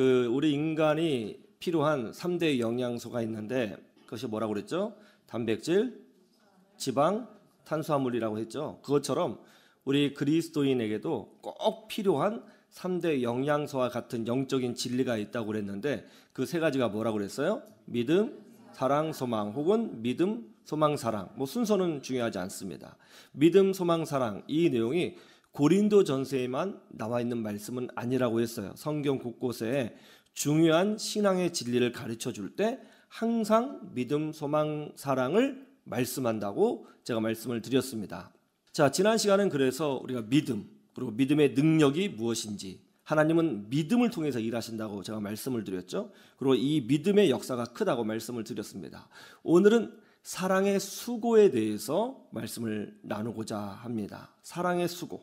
우리 인간이 필요한 3대 영양소가 있는데 그것이 뭐라고 그랬죠? 단백질, 지방, 탄수화물이라고 했죠. 그것처럼 우리 그리스도인에게도 꼭 필요한 3대 영양소와 같은 영적인 진리가 있다고 그랬는데 그 세 가지가 뭐라고 그랬어요? 믿음, 사랑, 소망, 혹은 믿음, 소망, 사랑. 순서는 중요하지 않습니다. 믿음, 소망, 사랑, 이 내용이 고린도전서에만 나와 있는 말씀은 아니라고 했어요. 성경 곳곳에 중요한 신앙의 진리를 가르쳐 줄 때 항상 믿음, 소망, 사랑을 말씀한다고 제가 말씀을 드렸습니다. 자, 지난 시간은 그래서 우리가 믿음, 그리고 믿음의 능력이 무엇인지, 하나님은 믿음을 통해서 일하신다고 제가 말씀을 드렸죠. 그리고 이 믿음의 역사가 크다고 말씀을 드렸습니다. 오늘은 사랑의 수고에 대해서 말씀을 나누고자 합니다. 사랑의 수고.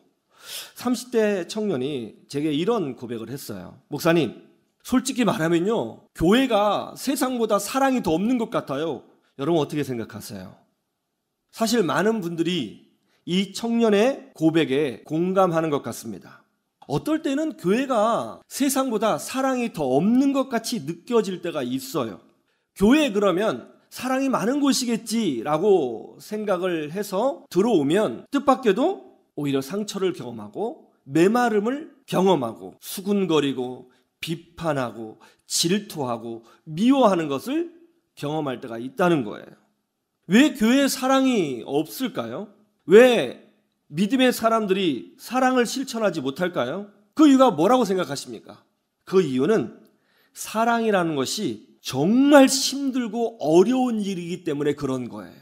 30대 청년이 제게 이런 고백을 했어요. 목사님, 솔직히 말하면요, 교회가 세상보다 사랑이 더 없는 것 같아요. 여러분 어떻게 생각하세요? 사실 많은 분들이 이 청년의 고백에 공감하는 것 같습니다. 어떨 때는 교회가 세상보다 사랑이 더 없는 것 같이 느껴질 때가 있어요. 교회 그러면 사랑이 많은 곳이겠지라고 생각을 해서 들어오면 뜻밖에도 오히려 상처를 경험하고 메마름을 경험하고 수군거리고 비판하고 질투하고 미워하는 것을 경험할 때가 있다는 거예요. 왜 교회에 사랑이 없을까요? 왜 믿음의 사람들이 사랑을 실천하지 못할까요? 그 이유가 뭐라고 생각하십니까? 그 이유는 사랑이라는 것이 정말 힘들고 어려운 일이기 때문에 그런 거예요.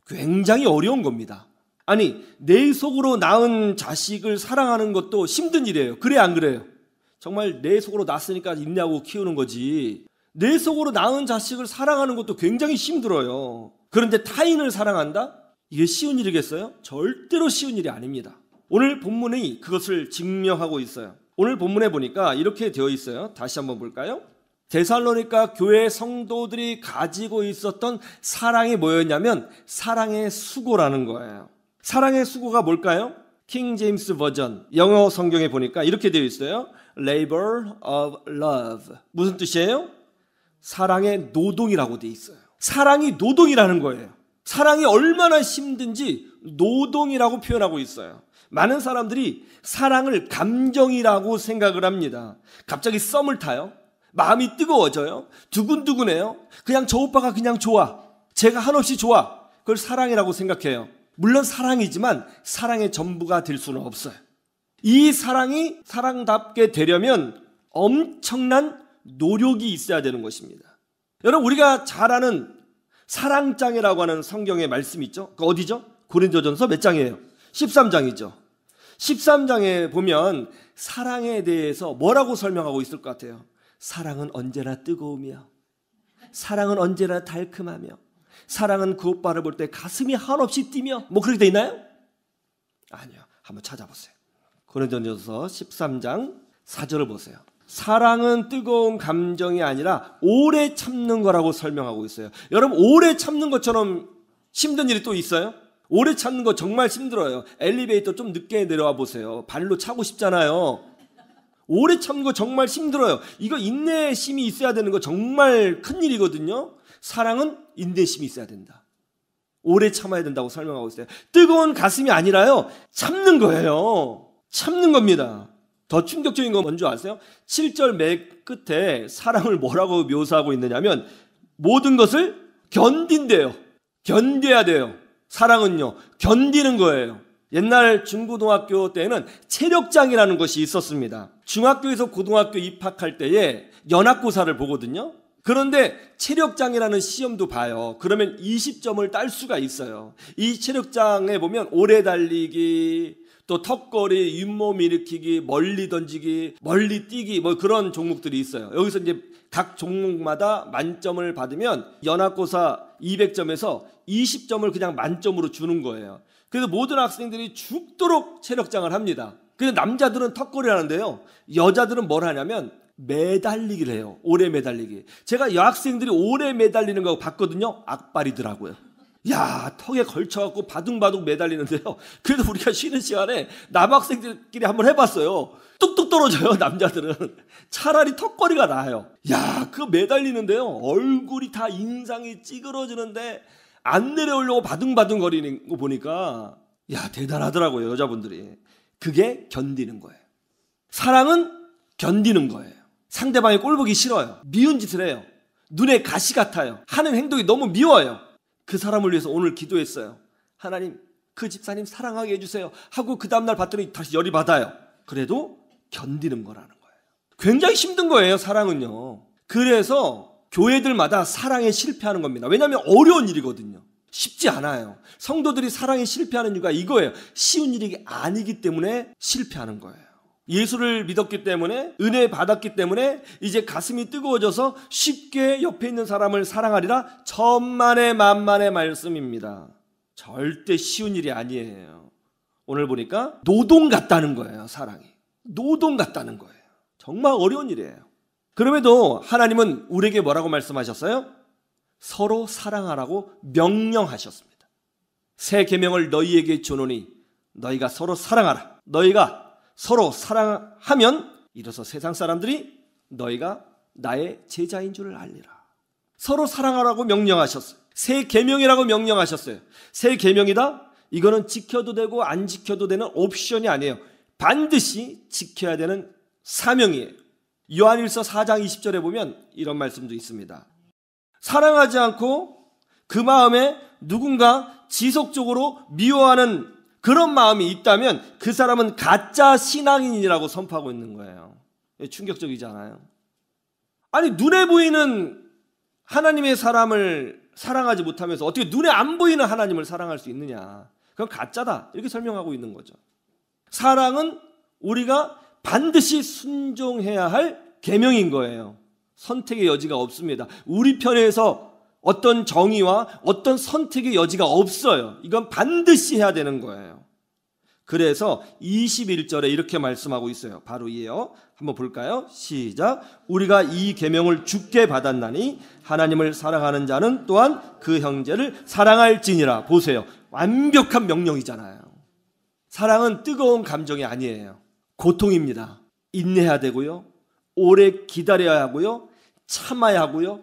굉장히 어려운 겁니다. 아니, 내 속으로 낳은 자식을 사랑하는 것도 힘든 일이에요. 그래 안 그래요? 정말 내 속으로 낳았으니까 있냐고 키우는 거지. 내 속으로 낳은 자식을 사랑하는 것도 굉장히 힘들어요. 그런데 타인을 사랑한다? 이게 쉬운 일이겠어요? 절대로 쉬운 일이 아닙니다. 오늘 본문이 그것을 증명하고 있어요. 오늘 본문에 보니까 이렇게 되어 있어요. 다시 한번 볼까요? 데살로니가 교회 성도들이 가지고 있었던 사랑이 뭐였냐면 사랑의 수고라는 거예요. 사랑의 수고가 뭘까요? 킹 제임스 버전 영어 성경에 보니까 이렇게 되어 있어요. Labor of love. 무슨 뜻이에요? 사랑의 노동이라고 되어 있어요. 사랑이 노동이라는 거예요. 사랑이 얼마나 힘든지 노동이라고 표현하고 있어요. 많은 사람들이 사랑을 감정이라고 생각을 합니다. 갑자기 썸을 타요. 마음이 뜨거워져요. 두근두근해요. 그냥 저 오빠가 그냥 좋아. 제가 한없이 좋아. 그걸 사랑이라고 생각해요. 물론 사랑이지만 사랑의 전부가 될 수는 없어요. 이 사랑이 사랑답게 되려면 엄청난 노력이 있어야 되는 것입니다. 여러분, 우리가 잘 아는 사랑장이라고 하는 성경의 말씀이 있죠. 그 어디죠? 고린도전서 몇 장이에요? 13장이죠. 13장에 보면 사랑에 대해서 뭐라고 설명하고 있을 것 같아요? 사랑은 언제나 뜨거우며 사랑은 언제나 달콤하며 사랑은 그 오빠를 볼 때 가슴이 한없이 뛰며 그렇게 돼 있나요? 아니요. 한번 찾아보세요. 고린도전서 13장 4절을 보세요. 사랑은 뜨거운 감정이 아니라 오래 참는 거라고 설명하고 있어요. 여러분, 오래 참는 것처럼 힘든 일이 또 있어요? 오래 참는 거 정말 힘들어요. 엘리베이터 좀 늦게 내려와 보세요. 발로 차고 싶잖아요. 오래 참는 거 정말 힘들어요. 이거 인내심이 있어야 되는 거 정말 큰일이거든요. 사랑은 인내심이 있어야 된다. 오래 참아야 된다고 설명하고 있어요. 뜨거운 가슴이 아니라요, 참는 거예요. 참는 겁니다. 더 충격적인 건 뭔지 아세요? 7절 맨 끝에 사랑을 뭐라고 묘사하고 있느냐면 모든 것을 견딘대요. 견뎌야 돼요. 사랑은요, 견디는 거예요. 옛날 중고등학교 때는 체력장이라는 것이 있었습니다. 중학교에서 고등학교 입학할 때에 연합고사를 보거든요. 그런데 체력장이라는 시험도 봐요. 그러면 20점을 딸 수가 있어요. 이 체력장에 보면 오래 달리기, 또 턱걸이, 윗몸 일으키기, 멀리 던지기, 멀리 뛰기, 그런 종목들이 있어요. 여기서 이제 각 종목마다 만점을 받으면 연합고사 200점에서 20점을 그냥 만점으로 주는 거예요. 그래서 모든 학생들이 죽도록 체력장을 합니다. 그래서 남자들은 턱걸이 하는데요, 여자들은 뭘 하냐면 매달리기를 해요. 오래 매달리기. 제가 여학생들이 오래 매달리는 거 봤거든요. 악발이더라고요. 야, 턱에 걸쳐갖고 바둥바둥 매달리는데요. 그래도 우리가 쉬는 시간에 남학생들끼리 한번 해봤어요. 뚝뚝 떨어져요, 남자들은. 차라리 턱걸이가 나아요. 야, 그거 매달리는데요. 얼굴이 다 인상이 찌그러지는데 안 내려오려고 바둥바둥 거리는 거 보니까 야, 대단하더라고요, 여자분들이. 그게 견디는 거예요. 사랑은 견디는 거예요. 상대방이 꼴 보기 싫어요. 미운 짓을 해요. 눈에 가시 같아요. 하는 행동이 너무 미워요. 그 사람을 위해서 오늘 기도했어요. 하나님, 그 집사님 사랑하게 해주세요 하고 그 다음날 봤더니 다시 열이 받아요. 그래도 견디는 거라는 거예요. 굉장히 힘든 거예요, 사랑은요. 그래서 교회들마다 사랑에 실패하는 겁니다. 왜냐하면 어려운 일이거든요. 쉽지 않아요. 성도들이 사랑에 실패하는 이유가 이거예요. 쉬운 일이 아니기 때문에 실패하는 거예요. 예수를 믿었기 때문에, 은혜 받았기 때문에 이제 가슴이 뜨거워져서 쉽게 옆에 있는 사람을 사랑하리라. 천만의 만만의 말씀입니다. 절대 쉬운 일이 아니에요. 오늘 보니까 노동 같다는 거예요, 사랑이. 노동 같다는 거예요. 정말 어려운 일이에요. 그럼에도 하나님은 우리에게 뭐라고 말씀하셨어요? 서로 사랑하라고 명령하셨습니다. 새 계명을 너희에게 주노니 너희가 서로 사랑하라. 너희가 서로 사랑하면 이로써 세상 사람들이 너희가 나의 제자인 줄을 알리라. 서로 사랑하라고 명령하셨어요. 새 계명이라고 명령하셨어요. 새 계명이다? 이거는 지켜도 되고 안 지켜도 되는 옵션이 아니에요. 반드시 지켜야 되는 사명이에요. 요한일서 4장 20절에 보면 이런 말씀도 있습니다. 사랑하지 않고 그 마음에 누군가 지속적으로 미워하는 그런 마음이 있다면 그 사람은 가짜 신앙인이라고 선포하고 있는 거예요. 충격적이지 않아요? 아니, 눈에 보이는 하나님의 사람을 사랑하지 못하면서 어떻게 눈에 안 보이는 하나님을 사랑할 수 있느냐? 그건 가짜다, 이렇게 설명하고 있는 거죠. 사랑은 우리가 반드시 순종해야 할 계명인 거예요. 선택의 여지가 없습니다. 우리 편에서 어떤 정의와 어떤 선택의 여지가 없어요. 이건 반드시 해야 되는 거예요. 그래서 21절에 이렇게 말씀하고 있어요. 바로 이에요. 한번 볼까요? 시작. 우리가 이 계명을 주께 받았나니 하나님을 사랑하는 자는 또한 그 형제를 사랑할지니라. 보세요. 완벽한 명령이잖아요. 사랑은 뜨거운 감정이 아니에요. 고통입니다. 인내해야 되고요. 오래 기다려야 하고요. 참아야 하고요.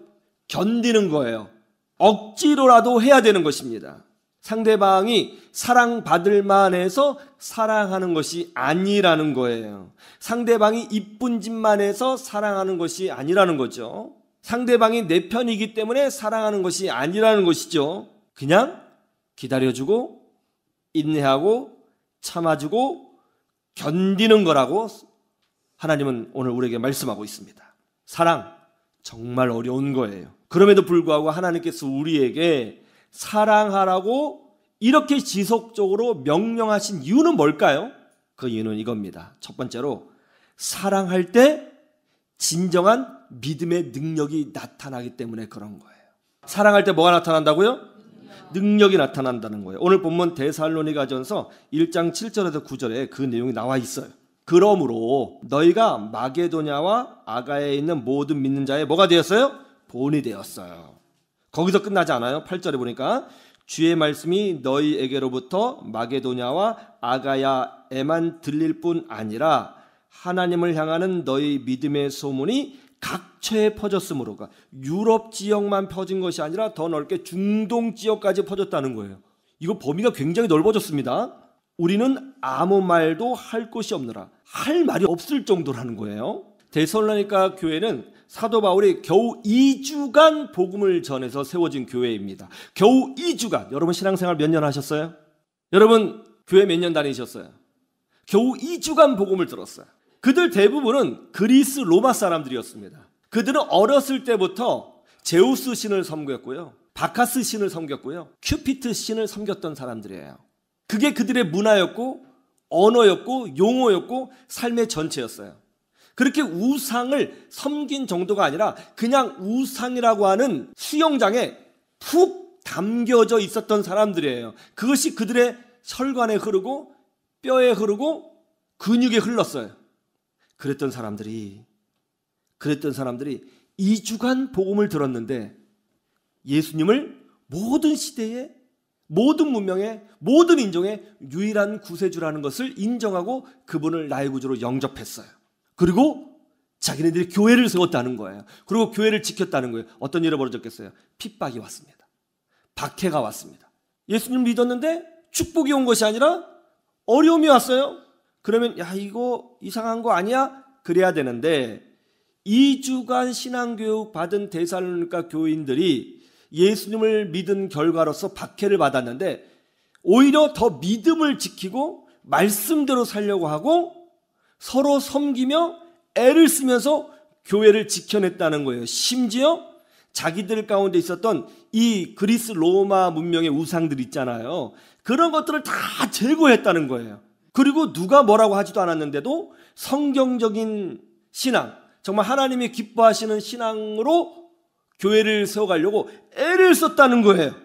견디는 거예요. 억지로라도 해야 되는 것입니다. 상대방이 사랑받을 만해서 사랑하는 것이 아니라는 거예요. 상대방이 이쁜 짓만 해서 사랑하는 것이 아니라는 거죠. 상대방이 내 편이기 때문에 사랑하는 것이 아니라는 것이죠. 그냥 기다려주고 인내하고 참아주고 견디는 거라고 하나님은 오늘 우리에게 말씀하고 있습니다. 사랑, 정말 어려운 거예요. 그럼에도 불구하고 하나님께서 우리에게 사랑하라고 이렇게 지속적으로 명령하신 이유는 뭘까요? 그 이유는 이겁니다. 첫 번째로, 사랑할 때 진정한 믿음의 능력이 나타나기 때문에 그런 거예요. 사랑할 때 뭐가 나타난다고요? 능력이 나타난다는 거예요. 오늘 본문 데살로니가전서 1장 7절에서 9절에 그 내용이 나와 있어요. 그러므로 너희가 마게도냐와 아가야에 있는 모든 믿는 자의 뭐가 되었어요? 본이 되었어요. 거기서 끝나지 않아요. 8절에 보니까 주의 말씀이 너희에게로부터 마게도냐와 아가야에만 들릴 뿐 아니라 하나님을 향하는 너희 믿음의 소문이 각처에 퍼졌으므로, 유럽 지역만 퍼진 것이 아니라 더 넓게 중동 지역까지 퍼졌다는 거예요. 이거 범위가 굉장히 넓어졌습니다. 우리는 아무 말도 할 곳이 없느라, 할 말이 없을 정도라는 거예요. 데살로니가 교회는 사도 바울이 겨우 2주간 복음을 전해서 세워진 교회입니다. 겨우 2주간. 여러분 신앙생활 몇 년 하셨어요? 여러분 교회 몇 년 다니셨어요? 겨우 2주간 복음을 들었어요. 그들 대부분은 그리스 로마 사람들이었습니다. 그들은 어렸을 때부터 제우스 신을 섬겼고요, 바카스 신을 섬겼고요, 큐피트 신을 섬겼던 사람들이에요. 그게 그들의 문화였고 언어였고 용어였고 삶의 전체였어요. 그렇게 우상을 섬긴 정도가 아니라 그냥 우상이라고 하는 수영장에 푹 담겨져 있었던 사람들이에요. 그것이 그들의 혈관에 흐르고 뼈에 흐르고 근육에 흘렀어요. 그랬던 사람들이 2주간 복음을 들었는데 예수님을 모든 시대에 모든 문명의 모든 인종의 유일한 구세주라는 것을 인정하고 그분을 나의 구주로 영접했어요. 그리고 자기네들이 교회를 세웠다는 거예요. 그리고 교회를 지켰다는 거예요. 어떤 일이 벌어졌겠어요? 핍박이 왔습니다. 박해가 왔습니다. 예수님 믿었는데 축복이 온 것이 아니라 어려움이 왔어요. 그러면 야, 이거 이상한 거 아니야? 그래야 되는데 2주간 신앙교육 받은 데살로니가 교인들이 예수님을 믿은 결과로서 박해를 받았는데 오히려 더 믿음을 지키고 말씀대로 살려고 하고 서로 섬기며 애를 쓰면서 교회를 지켜냈다는 거예요. 심지어 자기들 가운데 있었던 이 그리스 로마 문명의 우상들 있잖아요. 그런 것들을 다 제거했다는 거예요. 그리고 누가 뭐라고 하지도 않았는데도 성경적인 신앙, 정말 하나님이 기뻐하시는 신앙으로 교회를 세워가려고 애를 썼다는 거예요.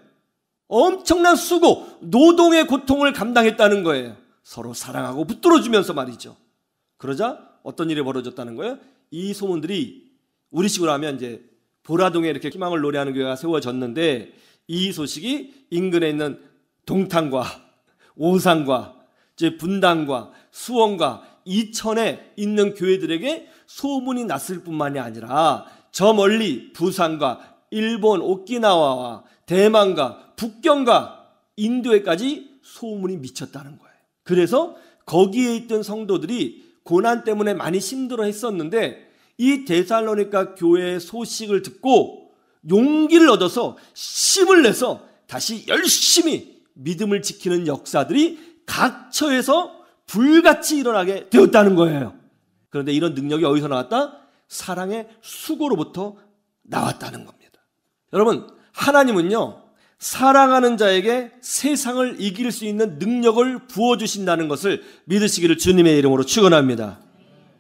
엄청난 수고, 노동의 고통을 감당했다는 거예요. 서로 사랑하고 붙들어주면서 말이죠. 그러자 어떤 일이 벌어졌다는 거예요? 이 소문들이 우리식으로 하면 이제 보라동에 이렇게 희망을 노래하는 교회가 세워졌는데 이 소식이 인근에 있는 동탄과 오산과 이제 분당과 수원과 이천에 있는 교회들에게 소문이 났을 뿐만이 아니라 저 멀리 부산과 일본 오키나와와 대만과 북경과 인도에까지 소문이 미쳤다는 거예요. 그래서 거기에 있던 성도들이 고난 때문에 많이 힘들어 했었는데 이 데살로니가 교회의 소식을 듣고 용기를 얻어서 힘을 내서 다시 열심히 믿음을 지키는 역사들이 각 처에서 불같이 일어나게 되었다는 거예요. 그런데 이런 능력이 어디서 나왔다? 사랑의 수고로부터 나왔다는 겁니다. 여러분, 하나님은요, 사랑하는 자에게 세상을 이길 수 있는 능력을 부어주신다는 것을 믿으시기를 주님의 이름으로 축원합니다.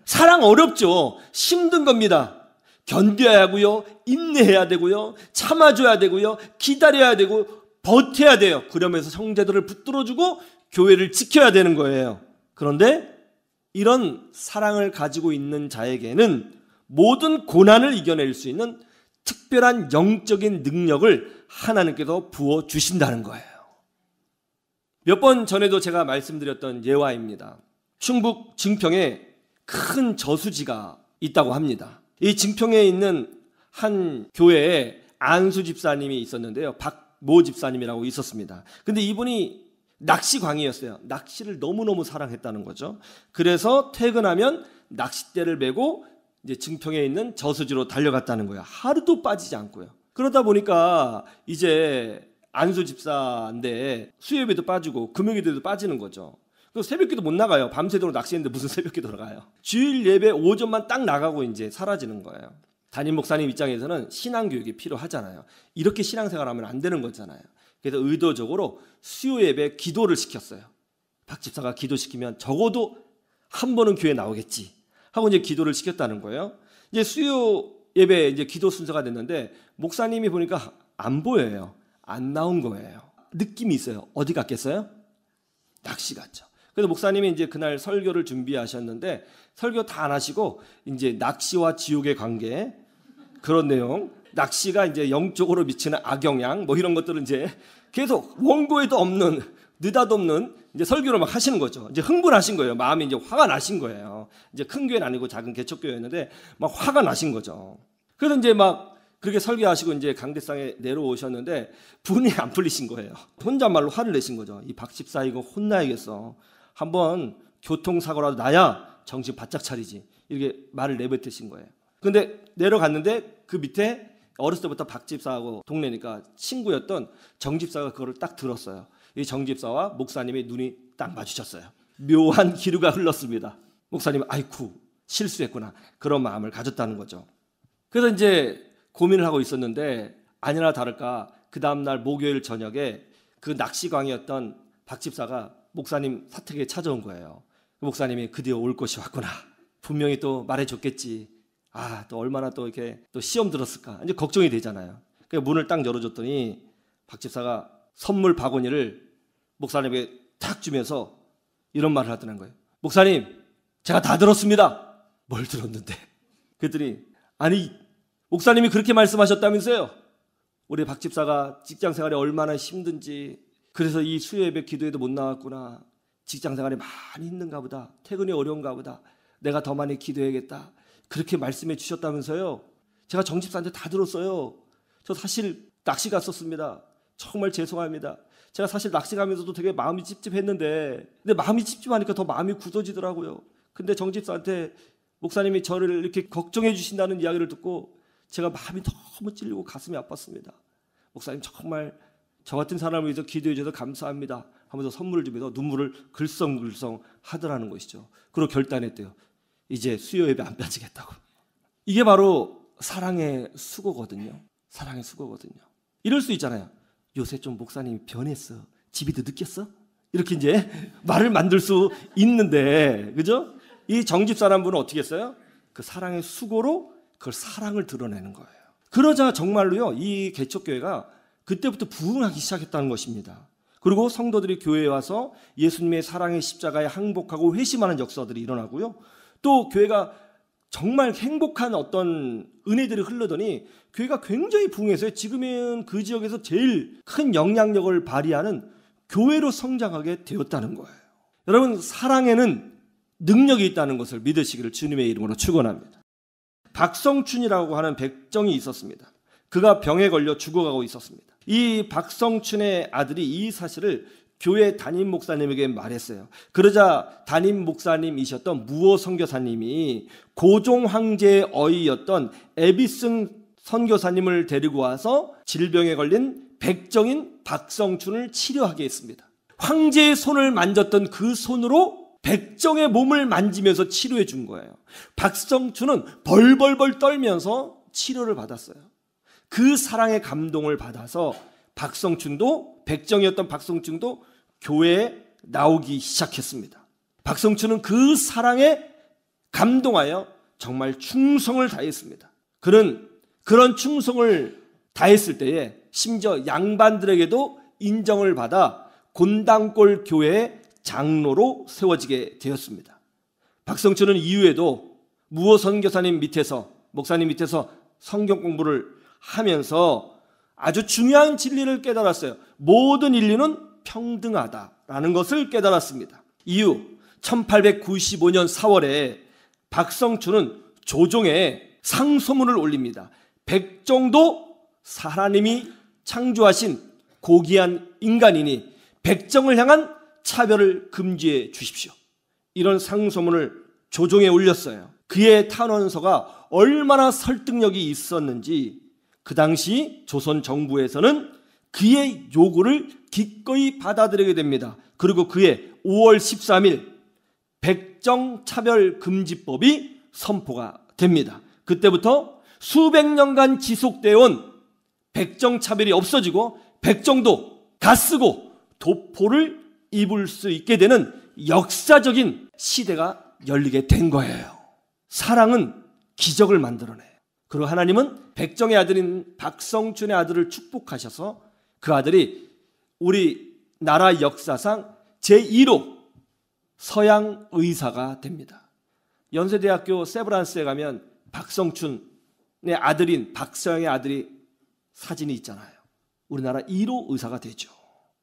사랑 어렵죠. 힘든 겁니다. 견뎌야 하고요, 인내해야 되고요, 참아줘야 되고요, 기다려야 되고 버텨야 돼요. 그러면서 형제들을 붙들어주고 교회를 지켜야 되는 거예요. 그런데 이런 사랑을 가지고 있는 자에게는 모든 고난을 이겨낼 수 있는 특별한 영적인 능력을 하나님께서 부어주신다는 거예요. 몇 번 전에도 제가 말씀드렸던 예화입니다. 충북 증평에 큰 저수지가 있다고 합니다. 이 증평에 있는 한 교회에 안수 집사님이 있었는데요. 박모 집사님이라고 있었습니다. 근데 이분이 낚시광이었어요. 낚시를 너무너무 사랑했다는 거죠. 그래서 퇴근하면 낚싯대를 메고 이제 증평에 있는 저수지로 달려갔다는 거예요. 하루도 빠지지 않고요. 그러다 보니까 이제 안수 집사인데 수요예배도 빠지고 금요일에도 빠지는 거죠. 그래서 새벽기도 못 나가요. 밤새도록 낚시했는데 무슨 새벽기도 나가요. 주일 예배 오전만 딱 나가고 이제 사라지는 거예요. 담임 목사님 입장에서는 신앙교육이 필요하잖아요. 이렇게 신앙생활하면 안 되는 거잖아요. 그래서 의도적으로 수요 예배 기도를 시켰어요. 박 집사가 기도시키면 적어도 한 번은 교회 나오겠지 하고 이제 기도를 시켰다는 거예요. 이제 수요 예배 이제 기도 순서가 됐는데 목사님이 보니까 안 보여요. 안 나온 거예요. 느낌이 있어요. 어디 갔겠어요? 낚시 갔죠. 그래서 목사님이 이제 그날 설교를 준비하셨는데 설교 다 안 하시고 이제 낚시와 지옥의 관계 그런 내용, 낚시가 이제 영적으로 미치는 악영향 뭐 이런 것들은 이제 계속 원고에도 없는 느닷없는 이제 설교를 막 하시는 거죠. 이제 흥분하신 거예요. 마음이 이제 화가 나신 거예요. 이제 큰 교회는 아니고 작은 개척교회였는데 막 화가 나신 거죠. 그래서 이제 막 그렇게 설교하시고 이제 강대상에 내려오셨는데 분이 안 풀리신 거예요. 혼잣말로 화를 내신 거죠. 이 박 집사 이거 혼나야겠어. 한번 교통사고라도 나야 정신 바짝 차리지. 이렇게 말을 내뱉으신 거예요. 근데 내려갔는데 그 밑에 어렸을 때부터 박 집사하고 동네니까 친구였던 정 집사가 그거를 딱 들었어요. 이 정 집사와 목사님의 눈이 딱 마주쳤어요. 묘한 기류가 흘렀습니다. 목사님은 아이쿠 실수했구나 그런 마음을 가졌다는 거죠. 그래서 이제 고민을 하고 있었는데 아니나 다를까 그 다음날 목요일 저녁에 그 낚시광이었던 박 집사가 목사님 사택에 찾아온 거예요. 목사님이 드디어 올 것이 왔구나. 분명히 또 말해줬겠지. 아, 또 얼마나 또 이렇게 또 시험 들었을까. 이제 걱정이 되잖아요. 그래서 문을 딱 열어줬더니 박 집사가 선물 바구니를 목사님에게 탁 주면서 이런 말을 하더라는 거예요. 목사님, 제가 다 들었습니다. 뭘 들었는데? 그랬더니 아니 목사님이 그렇게 말씀하셨다면서요. 우리 박 집사가 직장 생활이 얼마나 힘든지 그래서 이 수요 예배 기도에도 못 나왔구나. 직장 생활이 많이 힘든가 보다. 퇴근이 어려운가 보다. 내가 더 많이 기도해야겠다. 그렇게 말씀해 주셨다면서요. 제가 정집사한테 다 들었어요. 저 사실 낚시 갔었습니다. 정말 죄송합니다. 제가 사실 낚시 가면서도 되게 마음이 찝찝했는데 근데 마음이 찝찝하니까 더 마음이 굳어지더라고요. 근데 정집사한테 목사님이 저를 이렇게 걱정해 주신다는 이야기를 듣고 제가 마음이 너무 찔리고 가슴이 아팠습니다. 목사님 정말 저 같은 사람을 위해서 기도해 주셔서 감사합니다 하면서 선물을 주면서 눈물을 글썽글썽 하더라는 것이죠. 그리고 결단했대요. 이제 수요 예배 안 빠지겠다고. 이게 바로 사랑의 수고거든요. 사랑의 수고거든요. 이럴 수 있잖아요. 요새 좀 목사님이 변했어. 집이도 느꼈어? 이렇게 이제 말을 만들 수 있는데, 그죠? 이 정집사란 분은 어떻게 했어요? 그 사랑의 수고로 그 사랑을 드러내는 거예요. 그러자 정말로요, 이 개척교회가 그때부터 부흥하기 시작했다는 것입니다. 그리고 성도들이 교회에 와서 예수님의 사랑의 십자가에 항복하고 회심하는 역사들이 일어나고요. 또 교회가 정말 행복한 어떤 은혜들이 흐르더니 교회가 굉장히 부흥해서 지금은 그 지역에서 제일 큰 영향력을 발휘하는 교회로 성장하게 되었다는 거예요. 여러분, 사랑에는 능력이 있다는 것을 믿으시기를 주님의 이름으로 축원합니다. 박성춘이라고 하는 백정이 있었습니다. 그가 병에 걸려 죽어가고 있었습니다. 이 박성춘의 아들이 이 사실을 교회 담임 목사님에게 말했어요. 그러자 담임 목사님이셨던 무호 선교사님이 고종 황제의 어이였던 에비슨 선교사님을 데리고 와서 질병에 걸린 백정인 박성춘을 치료하게 했습니다. 황제의 손을 만졌던 그 손으로 백정의 몸을 만지면서 치료해 준 거예요. 박성춘은 벌벌벌 떨면서 치료를 받았어요. 그 사랑의 감동을 받아서 박성춘도, 백정이었던 박성춘도 교회에 나오기 시작했습니다. 박성춘은 그 사랑에 감동하여 정말 충성을 다했습니다. 그는 그런 충성을 다했을 때에 심지어 양반들에게도 인정을 받아 곤당골 교회의 장로로 세워지게 되었습니다. 박성춘은 이후에도 무호 선교사님 밑에서, 목사님 밑에서 성경 공부를 하면서 아주 중요한 진리를 깨달았어요. 모든 인류는 평등하다라는 것을 깨달았습니다. 이후 1895년 4월에 박성춘은 조종에 상소문을 올립니다. 백정도 하나님이 창조하신 고귀한 인간이니 백정을 향한 차별을 금지해 주십시오. 이런 상소문을 조종에 올렸어요. 그의 탄원서가 얼마나 설득력이 있었는지 그 당시 조선 정부에서는 그의 요구를 기꺼이 받아들이게 됩니다. 그리고 그해 5월 13일 백정차별금지법이 선포가 됩니다. 그때부터 수백 년간 지속되어 온 백정차별이 없어지고 백정도 갓쓰고 도포를 입을 수 있게 되는 역사적인 시대가 열리게 된 거예요. 사랑은 기적을 만들어내요. 그리고 하나님은 백정의 아들인 박성춘의 아들을 축복하셔서 그 아들이 우리 나라 역사상 제1호 서양 의사가 됩니다. 연세대학교 세브란스에 가면 박성춘의 아들인 박서영의 아들이 사진이 있잖아요. 우리나라 1호 의사가 되죠.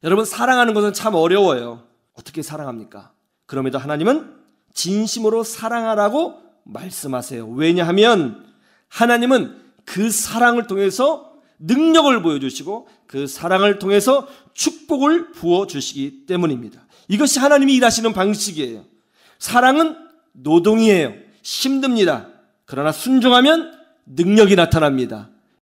여러분, 사랑하는 것은 참 어려워요. 어떻게 사랑합니까? 그럼에도 하나님은 진심으로 사랑하라고 말씀하세요. 왜냐하면 하나님은 그 사랑을 통해서 능력을 보여주시고 그 사랑을 통해서 축복을 부어주시기 때문입니다. 이것이 하나님이 일하시는 방식이에요. 사랑은 노동이에요. 힘듭니다. 그러나 순종하면 능력이 나타납니다.